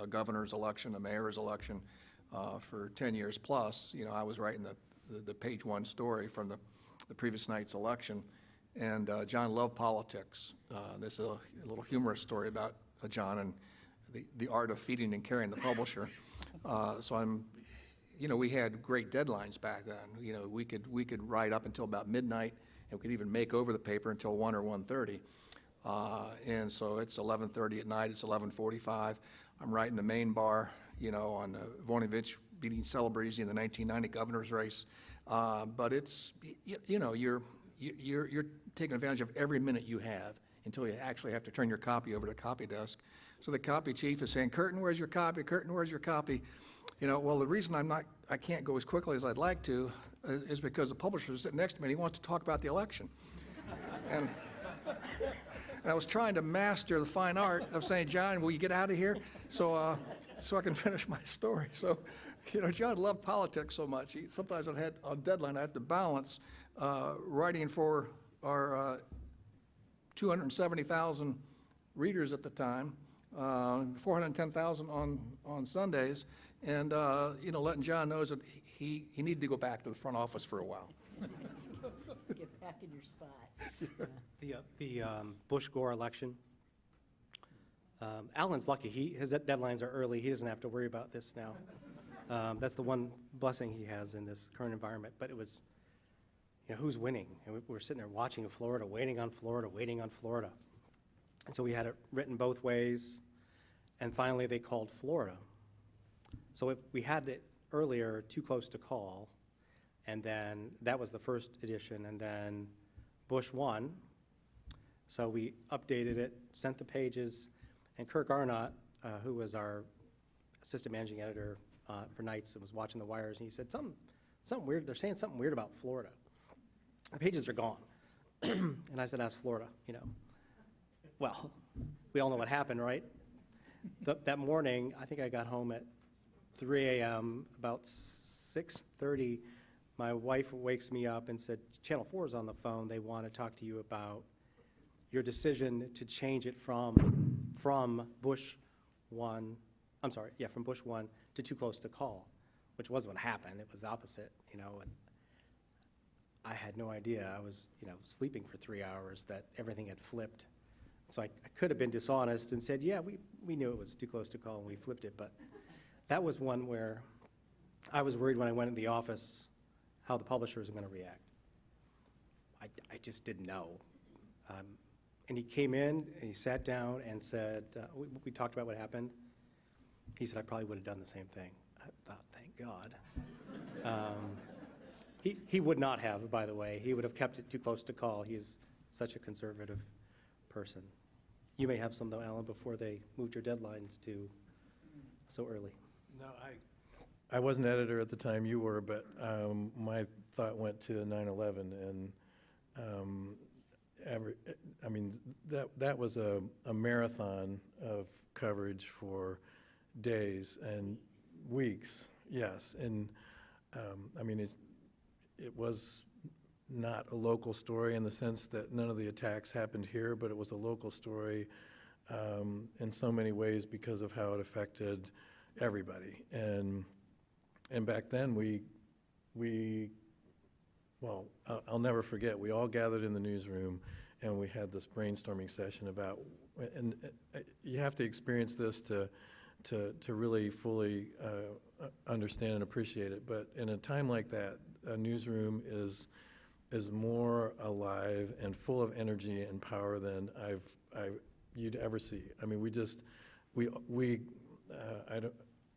a governor's election, a mayor's election, for 10 years plus. I was writing the page one story from the previous night's election. And John loved politics. There's a little humorous story about John and the art of feeding and carrying the publisher. We had great deadlines back then. We could write up until about midnight, and we could even make over the paper until 1 or 1:30. And so it's 11:30 at night, it's 11:45. I'm writing the main bar, on Voinovich beating Celebrezzi in the 1990 governor's race. But it's, you're taking advantage of every minute you have until you actually have to turn your copy over to the copy desk. So the copy chief is saying, "Curtin, where's your copy? Curtin, where's your copy?" Well, the reason I can't go as quickly as I'd like to is because the publisher is sitting next to me and he wants to talk about the election. And I was trying to master the fine art of saying, "John, will you get out of here?" So I can finish my story. So, John loved politics so much. Sometimes on deadline, I had to balance writing for our 270,000 readers at the time, 410,000 on Sundays, and letting John know that he needed to go back to the front office for a while. Get back in your spot. The Bush-Gore election, Alan's lucky. His deadlines are early. He doesn't have to worry about this now. That's the one blessing he has in this current environment. But it was, who's winning? And we were sitting there watching Florida, waiting on Florida, waiting on Florida. And so we had it written both ways, and finally they called Florida. So if we had it earlier, Too Close to Call, and then that was the first edition, and then Bush won. So we updated it, sent the pages, and Kirk Arnott, who was our assistant managing editor for nights and was watching the wires, and he said, something weird, they're saying something weird about Florida. The pages are gone. And I said, "Ask Florida," Well, we all know what happened, right? That morning, I think I got home at 3 a.m., about 6:30, my wife wakes me up and said, "Channel 4 is on the phone. They want to talk to you about your decision to change it from Bush 1, from Bush 1 to Too Close to Call," which was what happened. It was the opposite, and I had no idea. I was, sleeping for 3 hours that everything had flipped. So I could have been dishonest and said, "Yeah, we knew it was Too Close to Call and we flipped it," but that was one where I was worried when I went in the office how the publisher was going to react. I just didn't know. And he came in and he sat down and said, we talked about what happened. He said, "I probably would have done the same thing." I thought, thank God. He would not have, by the way. He would have kept it Too Close to Call. He is such a conservative person. You may have some, though, Alan, before they moved your deadlines to so early. No, I wasn't editor at the time you were, but my thought went to 9/11, and that was a marathon of coverage for days and weeks. Yes, and it was not a local story in the sense that none of the attacks happened here, but it was a local story in so many ways because of how it affected everybody. And back then I'll never forget, we all gathered in the newsroom and we had this brainstorming session about, and you have to experience this to really fully understand and appreciate it. But in a time like that, a newsroom is more alive and full of energy and power than you'd ever see. I mean,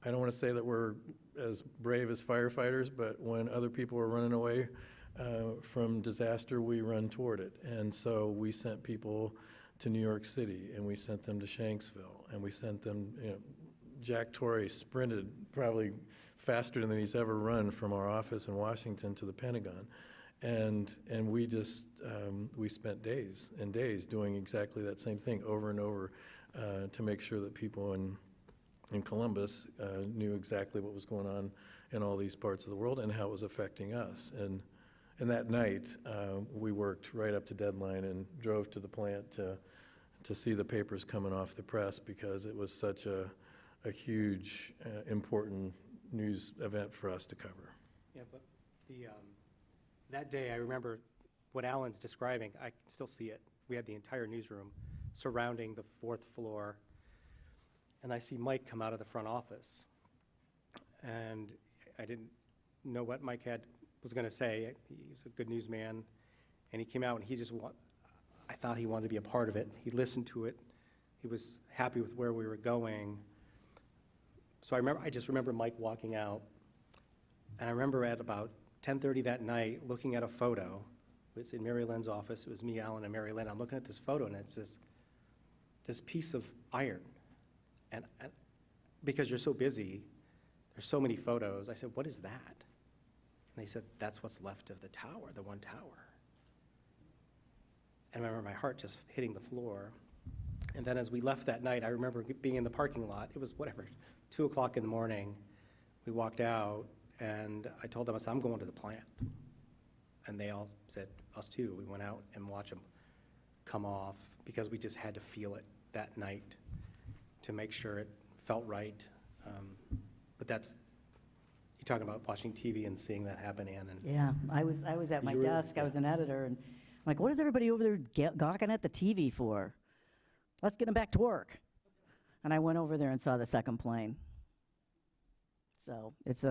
I don't want to say that we're as brave as firefighters, but when other people are running away from disaster, we run toward it. And so we sent people to New York City, and we sent them to Shanksville, and we sent them, Jack Torrey sprinted probably faster than he's ever run from our office in Washington to the Pentagon. And we just, we spent days and days doing exactly that same thing over and over to make sure that people in Columbus knew exactly what was going on in all these parts of the world and how it was affecting us. And that night, we worked right up to deadline and drove to the plant to see the papers coming off the press, because it was such a huge, important news event for us to cover. Yeah, but that day, I remember what Alan's describing. I can still see it. We had the entire newsroom surrounding the 4th floor, and I see Mike come out of the front office. And I didn't know what Mike was going to say. He's a good newsman, and he came out, and I thought he wanted to be a part of it. He listened to it. He was happy with where we were going. So I just remember Mike walking out, and I remember at about 10:30 that night looking at a photo. It was in Mary Lynn's office. It was me, Alan, and Mary Lynn. I'm looking at this photo, and it's this piece of iron. And because you're so busy, there's so many photos. I said, "What is that?" And they said, "That's what's left of the tower, the one tower." And I remember my heart just hitting the floor. And then as we left that night, I remember being in the parking lot. It was 2 o'clock in the morning. We walked out, and I told them, I said, "I'm going to the plant." And they all said, "Us too." We went out and watched them come off, because we just had to feel it that night to make sure it felt right. But you're talking about watching TV and seeing that happen, Ann. And Yeah, I was at my desk. I was an editor, and I'm like, what is everybody over there gawking at the TV for? Let's get them back to work. And I went over there and saw the second plane. So it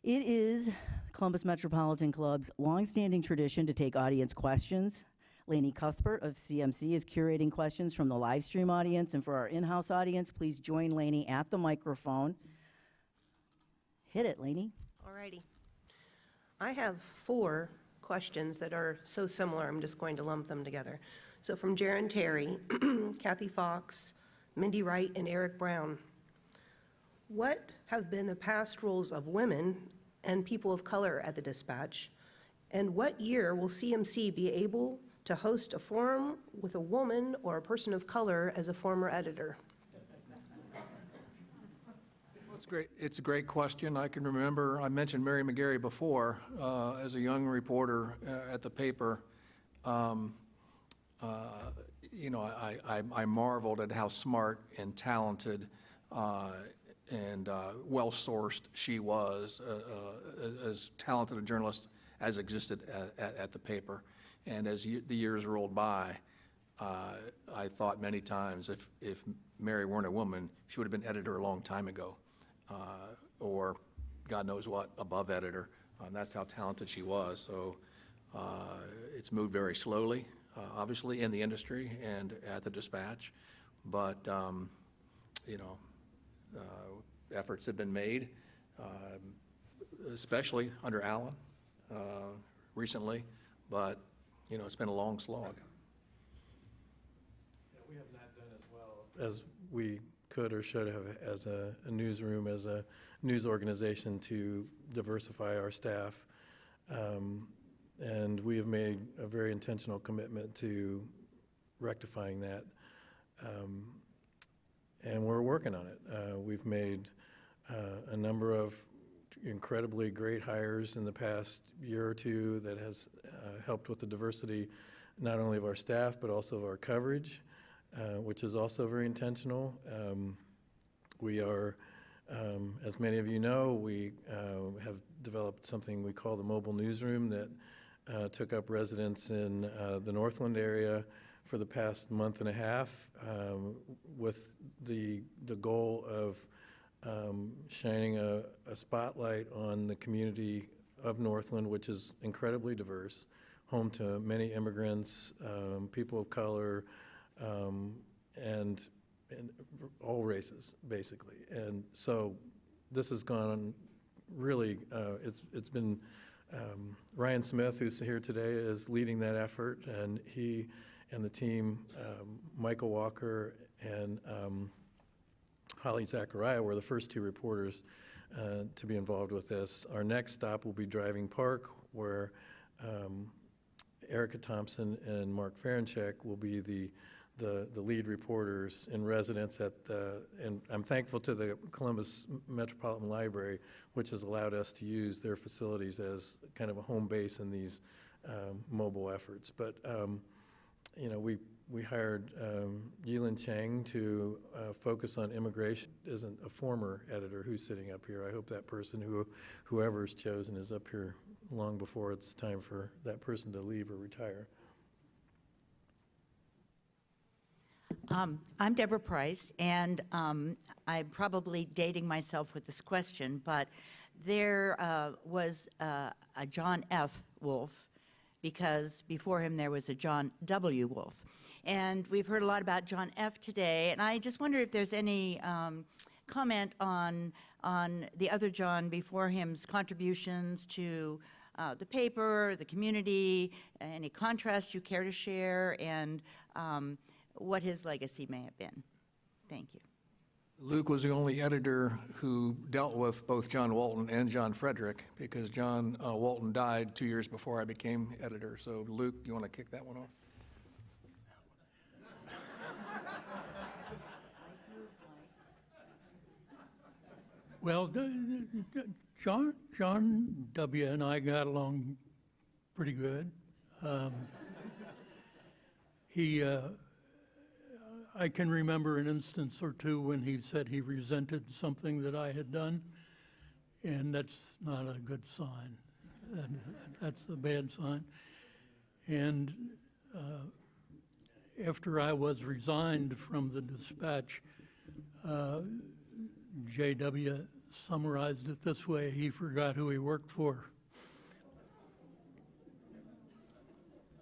is Columbus Metropolitan Club's longstanding tradition to take audience questions. Lainey Cuthbert of CMC is curating questions from the live stream audience. And for our in-house audience, please join Lainey at the microphone. Hit it, Lainey. All righty. I have 4 questions that are so similar, I'm just going to lump them together. So from Jaron Terry, Kathy Fox, Mindy Wright, and Eric Brown. What have been the past roles of women and people of color at the Dispatch? And what year will CMC be able to host a forum with a woman or a person of color as a former editor? It's a great question. I can remember, I mentioned Mary McGarry before, as a young reporter at the paper. I marveled at how smart and talented and well-sourced she was, as talented a journalist as existed at the paper. And as the years rolled by, I thought many times if Mary weren't a woman, she would have been editor a long time ago, or God knows what, above editor. That's how talented she was. So it's moved very slowly, obviously, in the industry and at the Dispatch. But, efforts have been made, especially under Alan recently. But, it's been a long slog. Yeah, we have not done as well as we could or should have as a newsroom, as a news organization, to diversify our staff. And we have made a very intentional commitment to rectifying that. And we're working on it. We've made a number of incredibly great hires in the past year or two that has helped with the diversity, not only of our staff, but also of our coverage, which is also very intentional. We are, as many of you know, we have developed something we call the mobile newsroom that took up residence in the Northland area for the past month and a half, with the goal of shining a spotlight on the community of Northland, which is incredibly diverse, home to many immigrants, people of color, and in all races, basically. And so this has gone really, it's been, Ryan Smith, who's here today, is leading that effort, and he and the team, Michael Walker and Holly Zachariah were the first two reporters to be involved with this. Our next stop will be Driving Park, where Erica Thompson and Mark Ferenchek will be the lead reporters in residence at and I'm thankful to the Columbus Metropolitan Library, which has allowed us to use their facilities as kind of a home base in these mobile efforts. But you know, we hired Yilin Chang to focus on immigration. Isn't a former editor who's sitting up here. I hope that person, whoever's chosen, is up here long before it's time for that person to leave or retire. I'm Deborah Price, and I'm probably dating myself with this question, but there was a John F. Wolfe, because before him there was a John W. Wolfe. And we've heard a lot about John F. today, and I just wonder if there's any comment on the other John before him's contributions to the paper, the community, any contrast you care to share, and what his legacy may have been. Thank you. Luke was the only editor who dealt with both John Walton and John Frederick, because John Walton died 2 years before I became editor. So Luke, you want to kick that one off? Well, John W. and I got along pretty good. I can remember an instance or two when he said he resented something that I had done, and that's not a good sign. That's the bad sign. And after I was resigned from the Dispatch, J.W. summarized it this way: he forgot who he worked for.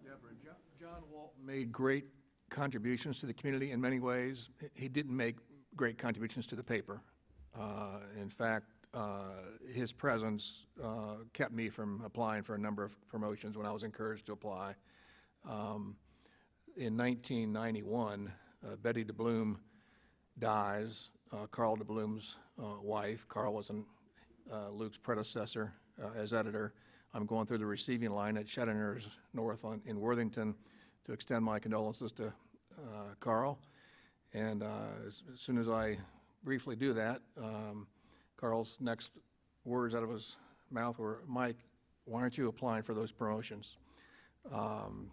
Deborah, John Walton made great contributions to the community in many ways. He didn't make great contributions to the paper. In fact, his presence kept me from applying for a number of promotions when I was encouraged to apply. In 1991, Betty DeBloom dies, Carl DeBloom's wife. Carl was Luke's predecessor as editor. I'm going through the receiving line at Chattanooga's North in Worthington to extend my condolences to Carl. And as soon as I briefly do that, Carl's next words out of his mouth were, "Mike, why aren't you applying for those promotions?" The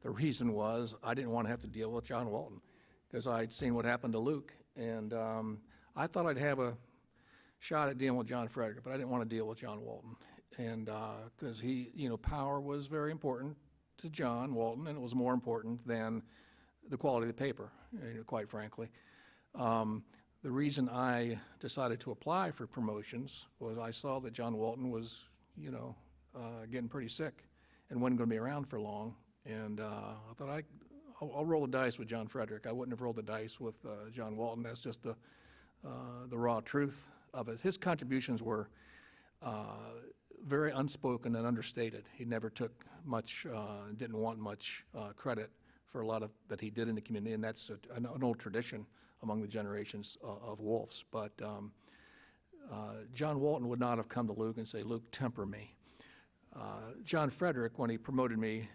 reason was I didn't want to have to deal with John Walton, because I'd seen what happened to Luke, and I thought I'd have a shot at dealing with John Frederick, but I didn't want to deal with John Walton. And because he, power was very important to John Walton, and it was more important than the quality of the paper, quite frankly. The reason I decided to apply for promotions was I saw that John Walton was, getting pretty sick and wasn't going to be around for long. And I thought I'll roll the dice with John Frederick. I wouldn't have rolled the dice with John Walton. That's just the raw truth of it. His contributions were very unspoken and understated. He never took much, didn't want much credit for a lot of that he did in the community, and that's an old tradition among the generations of Wolfes. But John Walton would not have come to Luke and say, "Luke, temper me." John Frederick, when he promoted me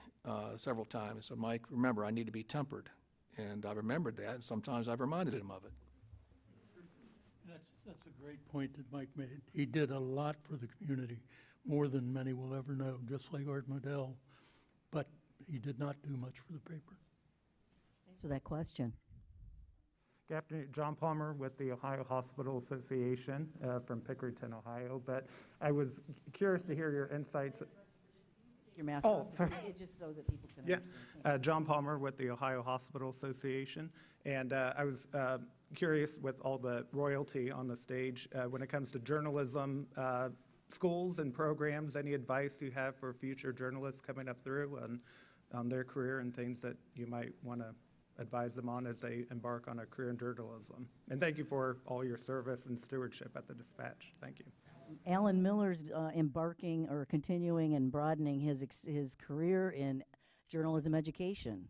several times, said, "Mike, remember, I need to be tempered." And I remembered that, and sometimes I've reminded him of it. That's a great point that Mike made. He did a lot for the community, more than many will ever know, just like Art Modell, but he did not do much for the paper. Thanks for that question. Good afternoon, John Palmer with the Ohio Hospital Association from Pickerington, Ohio. But I was curious to hear your insights. Your mask Oh, on, sorry. just so that people can Yeah, understand. John Palmer with the Ohio Hospital Association. And I was curious, with all the royalty on the stage, when it comes to journalism, schools and programs, any advice you have for future journalists coming up through on their career and things that you might want to advise them on as they embark on a career in journalism. And thank you for all your service and stewardship at the Dispatch. Thank you. Alan Miller's embarking or continuing and broadening his career in journalism education.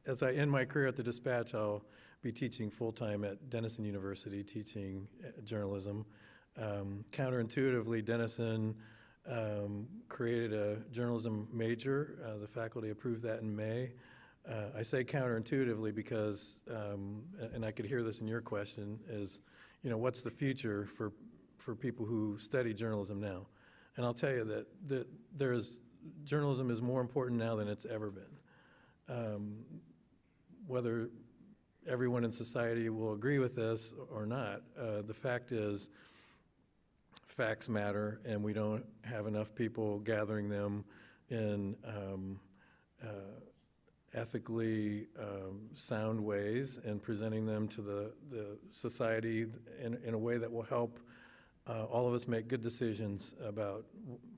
As I end my career at the Dispatch, I'll be teaching full-time at Denison University, teaching journalism. Counterintuitively, Denison created a journalism major. The faculty approved that in May. I say counterintuitively because, and I could hear this in your question, is, what's the future for people who study journalism now? And I'll tell you that journalism is more important now than it's ever been. Whether everyone in society will agree with this or not, the fact is facts matter, and we don't have enough people gathering them in ethically sound ways and presenting them to the society in a way that will help all of us make good decisions about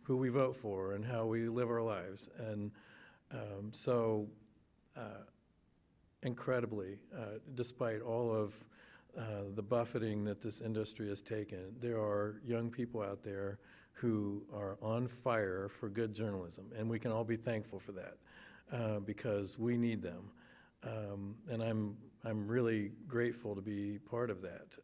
who we vote for and how we live our lives. And incredibly, despite all of the buffeting that this industry has taken, there are young people out there who are on fire for good journalism, and we can all be thankful for that because we need them. And I'm really grateful to be part of that.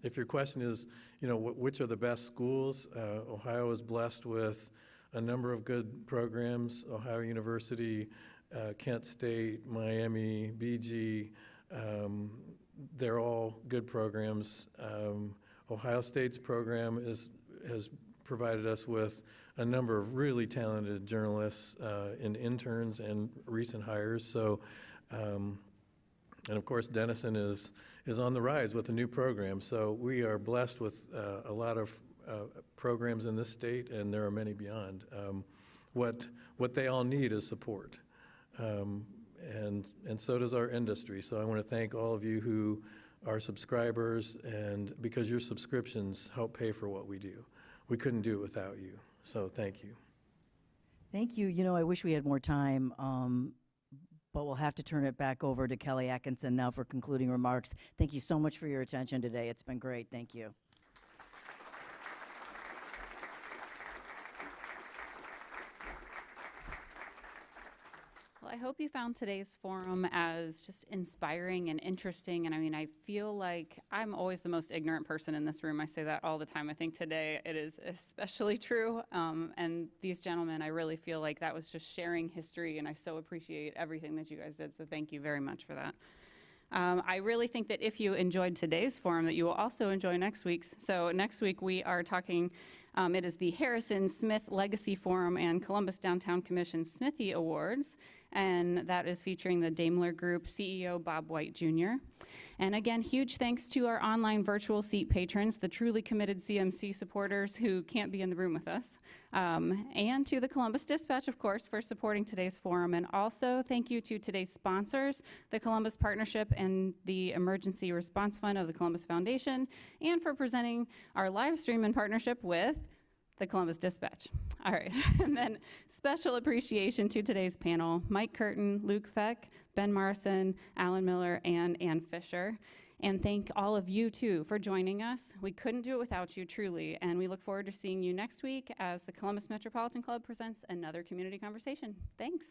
If your question is, which are the best schools, Ohio is blessed with a number of good programs. Ohio University, Kent State, Miami, BG, they're all good programs. Ohio State's program has provided us with a number of really talented journalists and interns and recent hires. So, and of course, Denison is on the rise with a new program. So we are blessed with a lot of programs in this state, and there are many beyond. What they all need is support. And so does our industry. So I want to thank all of you who are subscribers, and because your subscriptions help pay for what we do. We couldn't do it without you. So thank you. Thank you. I wish we had more time, but we'll have to turn it back over to Kelly Atkinson now for concluding remarks. Thank you so much for your attention today. It's been great. Thank you. Well, I hope you found today's forum as just inspiring and interesting. And I feel like I'm always the most ignorant person in this room. I say that all the time. I think today it is especially true. And these gentlemen, I really feel like that was just sharing history, and I so appreciate everything that you guys did. So thank you very much for that. I really think that if you enjoyed today's forum, that you will also enjoy next week's. So next week we are talking, it is the Harrison Smith Legacy Forum and Columbus Downtown Commission Smithy Awards, and that is featuring the Daimler Group CEO Bob White Jr. And again, huge thanks to our online virtual seat patrons, the truly committed CMC supporters who can't be in the room with us, and to the Columbus Dispatch, of course, for supporting today's forum. And also thank you to today's sponsors, the Columbus Partnership and the Emergency Response Fund of the Columbus Foundation, and for presenting our live stream in partnership with the Columbus Dispatch. All right, and then special appreciation to today's panel, Mike Curtin, Luke Feck, Ben Marrison, Alan Miller, and Ann Fisher. And thank all of you, too, for joining us. We couldn't do it without you, truly, and we look forward to seeing you next week as the Columbus Metropolitan Club presents another community conversation. Thanks.